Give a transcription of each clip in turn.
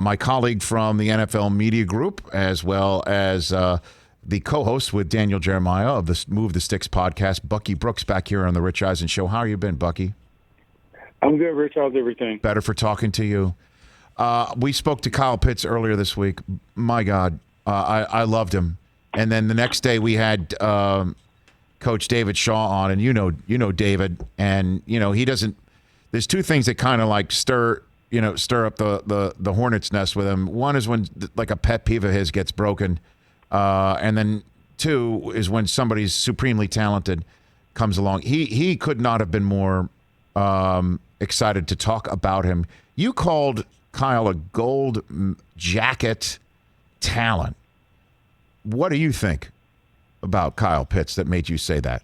my colleague from the NFL Media Group, as well as the co-host with Daniel Jeremiah of the Move the Sticks podcast, Bucky Brooks, back here on the Rich Eisen Show. How you been, Bucky? I'm good, Rich. How's everything? Better for talking to you. We spoke to Kyle Pitts earlier this week. My God, I loved him. And then the next day we had Coach David Shaw on, and you know David, and he doesn't. There's two things that kind of like stir up the hornet's nest with him. One is when like a pet peeve of his gets broken, and then two is when somebody's supremely talented comes along. He could not have been more excited to talk about him. You called Kyle a gold jacket talent. What do you think about Kyle Pitts that made you say that,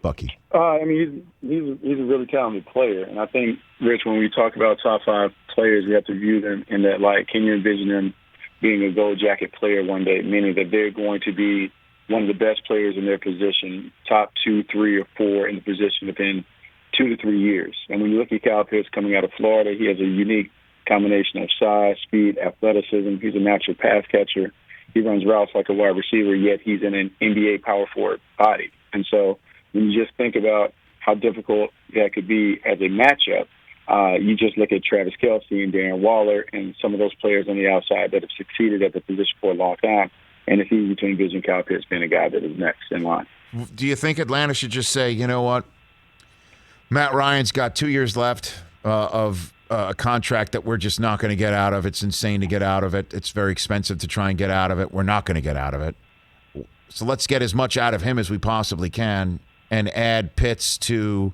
Bucky? I mean, he's a really talented player, and I think, Rich, when we talk about top 5 players, we have to view them in that light. Can you envision them being a gold jacket player one day, meaning that they're going to be one of the best players in their position, top 2, 3, or 4 in the position within 2 to 3 years? And when you look at Kyle Pitts coming out of Florida, he has a unique combination of size, speed, athleticism. He's a natural pass catcher. He runs routes like a wide receiver, yet he's in an NBA power forward body. And so when you just think about how difficult that could be as a matchup, you just look at Travis Kelce and Darren Waller and some of those players on the outside that have succeeded at the position for a long time. And it's easy to envision Kyle Pitts being a guy that is next in line. Do you think Atlanta should just say, you know what, Matt Ryan's got 2 years left of a contract that we're just not going to get out of. It's insane to get out of it. It's very expensive to try and get out of it. We're not going to get out of it. So let's get as much out of him as we possibly can and add Pitts to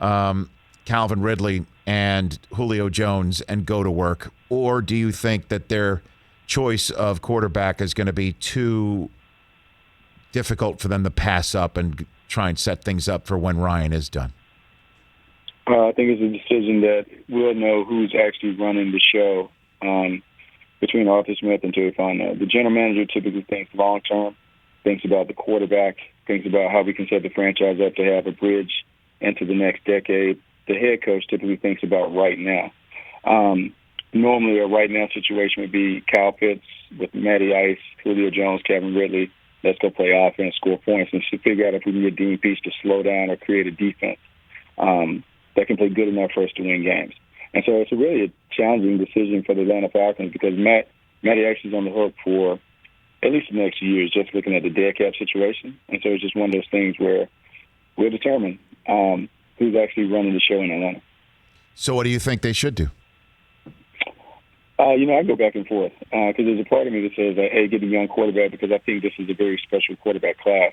Calvin Ridley and Julio Jones and go to work? Or do you think that their choice of quarterback is going to be too difficult for them to pass up and try and set things up for when Ryan is done? I think it's a decision that we'll know who's actually running the show between Arthur Smith and Terry Fontenot. The general manager typically thinks long-term, thinks about the quarterback, thinks about how we can set the franchise up to have a bridge into the next decade. The head coach typically thinks about right now. Normally a right now situation would be Kyle Pitts with Matty Ice, Julio Jones, Kevin Ridley. Let's go play offense, score points, and figure out if we can get Dean Peach to slow down or create a defense that can play good enough for us to win games. And so it's really a challenging decision for the Atlanta Falcons because Matty Ice is on the hook for at least the next few years, just looking at the dead cap situation. And so it's just one of those things where we'll determine who's actually running the show in Atlanta. So what do you think they should do? I go back and forth because there's a part of me that says, hey, get a young quarterback because I think this is a very special quarterback class.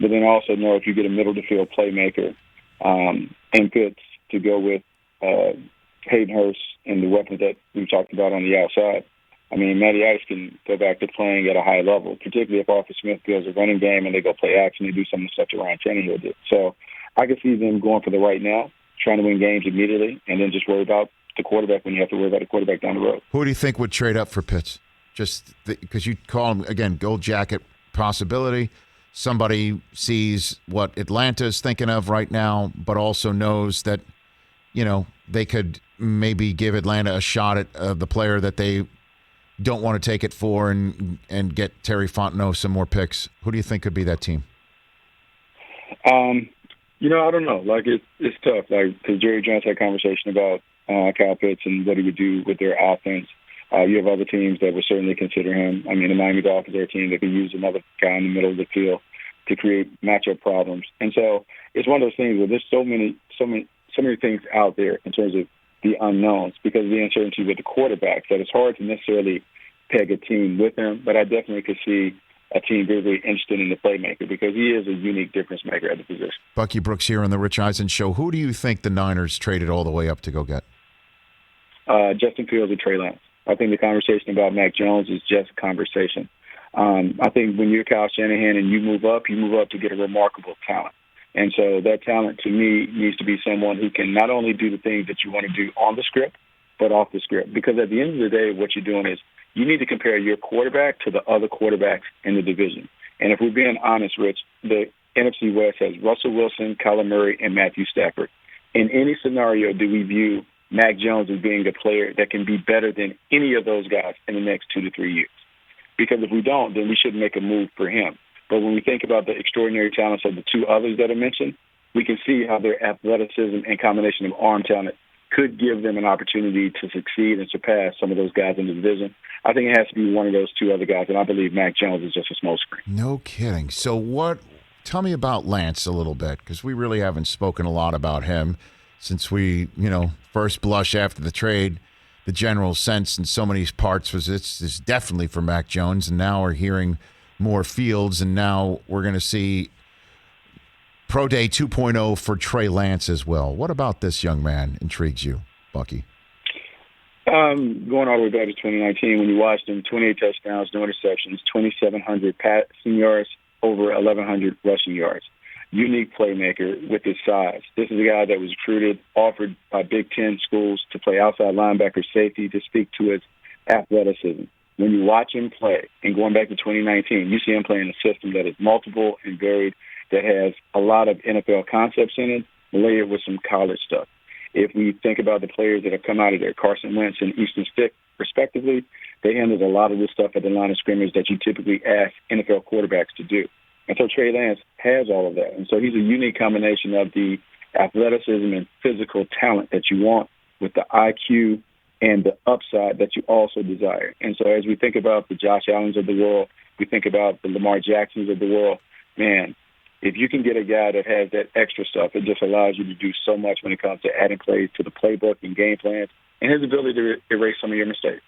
But then also know if you get a middle-to-field playmaker and Pitts to go with Hayden Hurst and the weapons that we talked about on the outside. I mean, Matty Ice can go back to playing at a high level, particularly if Arthur Smith builds a running game and they go play action and do some of the stuff that Ryan Tannehill did. So I can see them going for the right now, trying to win games immediately, and then just worry about the quarterback when you have to worry about the quarterback down the road. Who do you think would trade up for Pitts? Just because you call him, again, gold jacket possibility. Somebody sees what Atlanta's thinking of right now, but also knows that, they could maybe give Atlanta a shot at the player that they don't want to take it for and get Terry Fontenot some more picks. Who do you think could be that team? I don't know. Like, it's tough. Like, because Jerry Jones had a conversation about Kyle Pitts and what he would do with their offense. You have other teams that would certainly consider him. I mean, the Miami Dolphins are a team that could use another guy in the middle of the field to create matchup problems. And so it's one of those things where there's so many things out there in terms of the unknowns because of the uncertainty with the quarterback that it's hard to necessarily peg a team with him. But I definitely could see a team very, very interested in the playmaker because he is a unique difference maker at the position. Bucky Brooks here on the Rich Eisen Show. Who do you think the Niners traded all the way up to go get? Justin Fields or Trey Lance. I think the conversation about Mac Jones is just a conversation. I think when you're Kyle Shanahan and you move up to get a remarkable talent. And so that talent, to me, needs to be someone who can not only do the things that you want to do on the script, but off the script. Because at the end of the day, what you're doing is you need to compare your quarterback to the other quarterbacks in the division. And if we're being honest, Rich, the NFC West has Russell Wilson, Kyler Murray, and Matthew Stafford. In any scenario, do we view Mac Jones as being a player that can be better than any of those guys in the next 2 to 3 years. Because if we don't, then we shouldn't make a move for him. But when we think about the extraordinary talents of the two others that I mentioned, we can see how their athleticism and combination of arm talent could give them an opportunity to succeed and surpass some of those guys in the division. I think it has to be one of those two other guys, and I believe Mac Jones is just a smoke screen. No kidding. So tell me about Lance a little bit, because we really haven't spoken a lot about him since we, first blush after the trade. The general sense in so many parts was it's definitely for Mac Jones, and now we're hearing more Fields, and now we're going to see Pro Day 2.0 for Trey Lance as well. What about this young man intrigues you, Bucky? Going all the way back to 2019, when you watched him, 28 touchdowns, no interceptions, 2,700 passing yards, over 1,100 rushing yards. Unique playmaker with his size. This is a guy that was recruited, offered by Big Ten schools to play outside linebacker, safety, to speak to his athleticism. When you watch him play, and going back to 2019, you see him playing a system that is multiple and varied, that has a lot of NFL concepts in it, layered with some college stuff. If we think about the players that have come out of there, Carson Wentz and Easton Stick, respectively, they handled a lot of this stuff at the line of scrimmage that you typically ask NFL quarterbacks to do. And so Trey Lance has all of that. And so he's a unique combination of the athleticism and physical talent that you want with the IQ and the upside that you also desire. And so as we think about the Josh Allens of the world, we think about the Lamar Jacksons of the world, man, if you can get a guy that has that extra stuff, it just allows you to do so much when it comes to adding plays to the playbook and game plans, and his ability to erase some of your mistakes.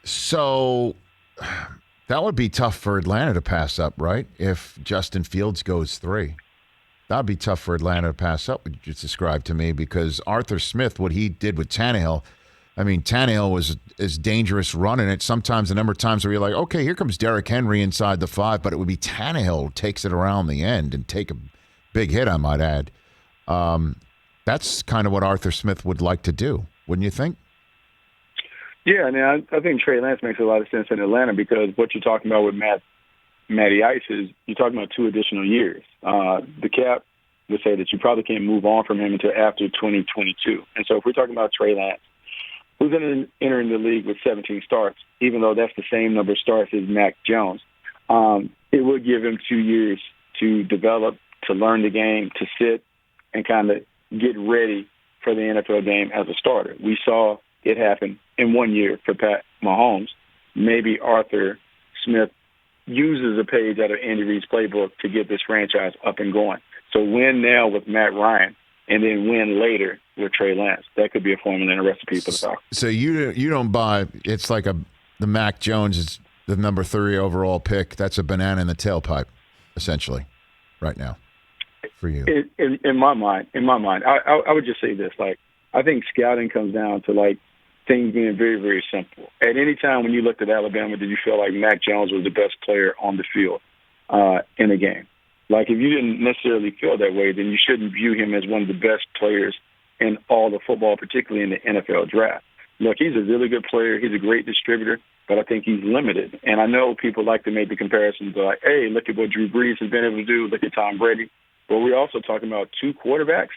So that would be tough for Atlanta to pass up, right? If Justin Fields goes 3. That would be tough for Atlanta to pass up, what you just described to me, because Arthur Smith, what he did with Tannehill, I mean, Tannehill was as dangerous running it. Sometimes the number of times where you're like, okay, here comes Derrick Henry inside the 5, but it would be Tannehill who takes it around the end and take a big hit, I might add. That's kind of what Arthur Smith would like to do, wouldn't you think? Yeah, I mean, I think Trey Lance makes a lot of sense in Atlanta, because what you're talking about with Matty Ice is you're talking about 2 additional years. The cap would say that you probably can't move on from him until after 2022. And so if we're talking about Trey Lance, who's entering the league with 17 starts, even though that's the same number of starts as Mac Jones, it would give him 2 years to develop, to learn the game, to sit and kind of get ready for the NFL game as a starter. We saw it happen in 1 year for Pat Mahomes. Maybe Arthur Smith uses a page out of Andy Reid's playbook to get this franchise up and going. So win now with Matt Ryan, and then win later with Trey Lance. That could be a formula and a recipe for the Falcons. So you don't buy it's like the Mac Jones is the number 3 overall pick. That's a banana in the tailpipe, essentially, right now for you. In my mind, I would just say this: I think scouting comes down to things being very, very simple. At any time when you looked at Alabama, did you feel like Mac Jones was the best player on the field in the game? If you didn't necessarily feel that way, then you shouldn't view him as one of the best players in all of football, particularly in the NFL draft. Look, he's a really good player. He's a great distributor, but I think he's limited. And I know people like to make the comparisons like, hey, look at what Drew Brees has been able to do. Look at Tom Brady. But we're also talking about 2 quarterbacks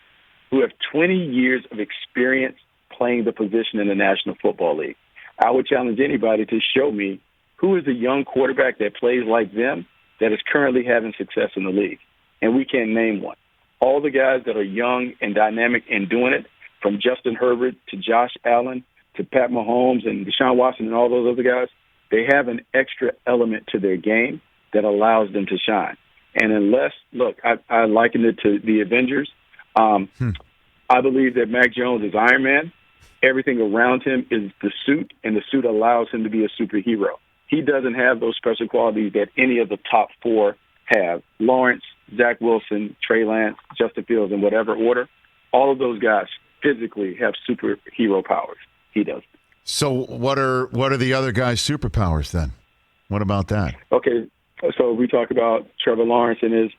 who have 20 years of experience playing the position in the National Football League. I would challenge anybody to show me who is a young quarterback that plays like them that is currently having success in the league. And we can't name one. All the guys that are young and dynamic and doing it, from Justin Herbert to Josh Allen to Pat Mahomes and Deshaun Watson and all those other guys, they have an extra element to their game that allows them to shine. And unless, look, I liken it to the Avengers. I believe that Mac Jones is Iron Man. Everything around him is the suit, and the suit allows him to be a superhero. He doesn't have those special qualities that any of the top 4 have. Lawrence, Zach Wilson, Trey Lance, Justin Fields, in whatever order, all of those guys physically have superhero powers. He doesn't. So what are the other guys' superpowers then? What about that? Okay, so we talk about Trevor Lawrence and his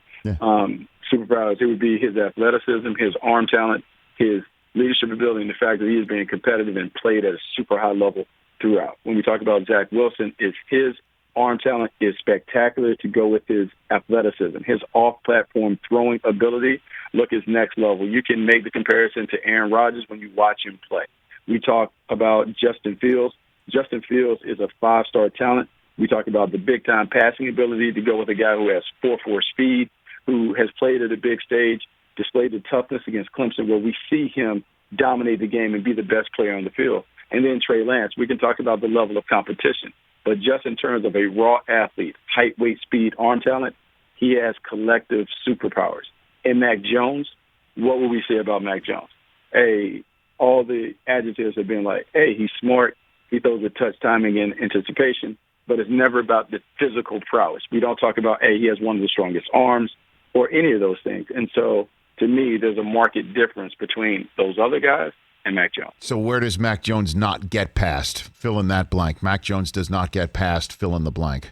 superpowers. It would be his athleticism, his arm talent, his leadership ability, and the fact that he is being competitive and played at a super high level throughout. When we talk about Zach Wilson, it's his arm talent is spectacular to go with his athleticism. His off-platform throwing ability, look, is next level. You can make the comparison to Aaron Rodgers when you watch him play. We talk about Justin Fields. Justin Fields is a 5-star talent. We talk about the big-time passing ability to go with a guy who has 4.4 speed, who has played at a big stage, displayed the toughness against Clemson, where we see him dominate the game and be the best player on the field. And then Trey Lance, we can talk about the level of competition. But just in terms of a raw athlete, height, weight, speed, arm talent, he has collective superpowers. And Mac Jones, what will we say about Mac Jones? Hey, all the adjectives have been like, hey, he's smart, he throws with touch, timing, and anticipation, but it's never about the physical prowess. We don't talk about, hey, he has one of the strongest arms or any of those things. And so, to me, there's a marked difference between those other guys and Mac Jones. So where does Mac Jones not get past? Fill in that blank. Mac Jones does not get past, fill in the blank,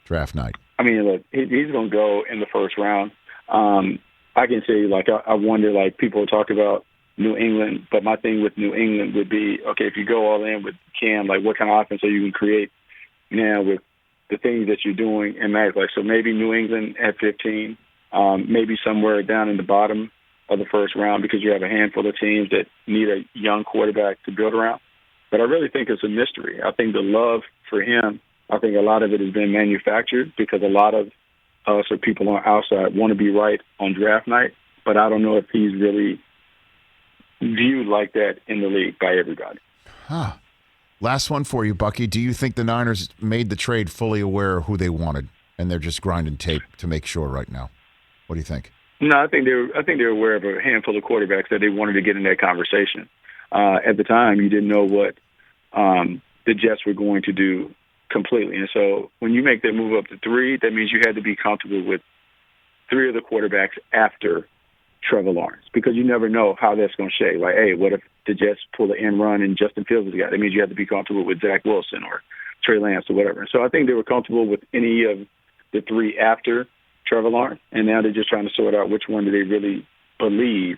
draft night. I mean, look, he's going to go in the first round. I can say, like, I wonder, like, people talk about New England, but my thing with New England would be, okay, if you go all in with Cam, like, what kind of offense are you going to create now with the things that you're doing in Mac? Like, so maybe New England at 15, maybe somewhere down in the bottom of the first round, because you have a handful of teams that need a young quarterback to build around. But I really think it's a mystery. I think the love for him, I think a lot of it has been manufactured because a lot of us or people on outside want to be right on draft night. But I don't know if he's really viewed like that in the league by everybody. Huh. Last one for you, Bucky. Do you think the Niners made the trade fully aware of who they wanted, and they're just grinding tape to make sure right now? What do you think? No, I think they're aware of a handful of quarterbacks that they wanted to get in that conversation. At the time, you didn't know what the Jets were going to do completely. And so when you make that move up to 3, that means you had to be comfortable with 3 of the quarterbacks after Trevor Lawrence, because you never know how that's going to shake. Like, hey, what if the Jets pull the end run and Justin Fields is the guy? That means you have to be comfortable with Zach Wilson or Trey Lance or whatever. So I think they were comfortable with any of the 3 after Trevor Lawrence, and now they're just trying to sort out which one do they really believe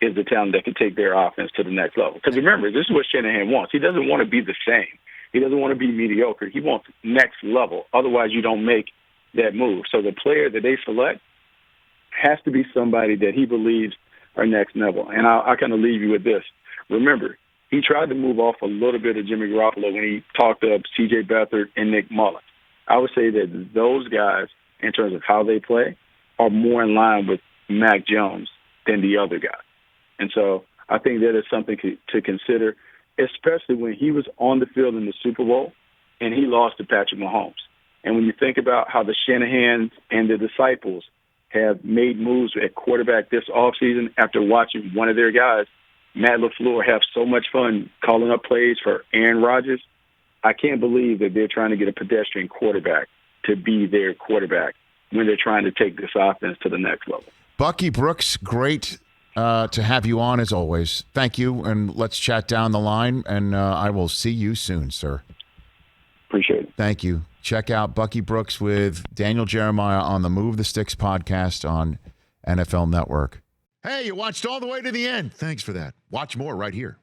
is the talent that can take their offense to the next level. Because remember, this is what Shanahan wants. He doesn't want to be the same. He doesn't want to be mediocre. He wants next level. Otherwise, you don't make that move. So the player that they select has to be somebody that he believes are next level. And I'll kind of leave you with this. Remember, he tried to move off a little bit of Jimmy Garoppolo when he talked up C.J. Beathard and Nick Mullins. I would say that those guys, in terms of how they play, are more in line with Mac Jones than the other guys. And so I think that is something to consider, especially when he was on the field in the Super Bowl and he lost to Patrick Mahomes. And when you think about how the Shanahans and the disciples have made moves at quarterback this offseason after watching one of their guys, Matt LaFleur, have so much fun calling up plays for Aaron Rodgers, I can't believe that they're trying to get a pedestrian quarterback to be their quarterback when they're trying to take this offense to the next level. Bucky Brooks, great to have you on as always. Thank you, and let's chat down the line, and I will see you soon, sir. Appreciate it. Thank you. Check out Bucky Brooks with Daniel Jeremiah on the Move the Sticks podcast on NFL Network. Hey, you watched all the way to the end. Thanks for that. Watch more right here.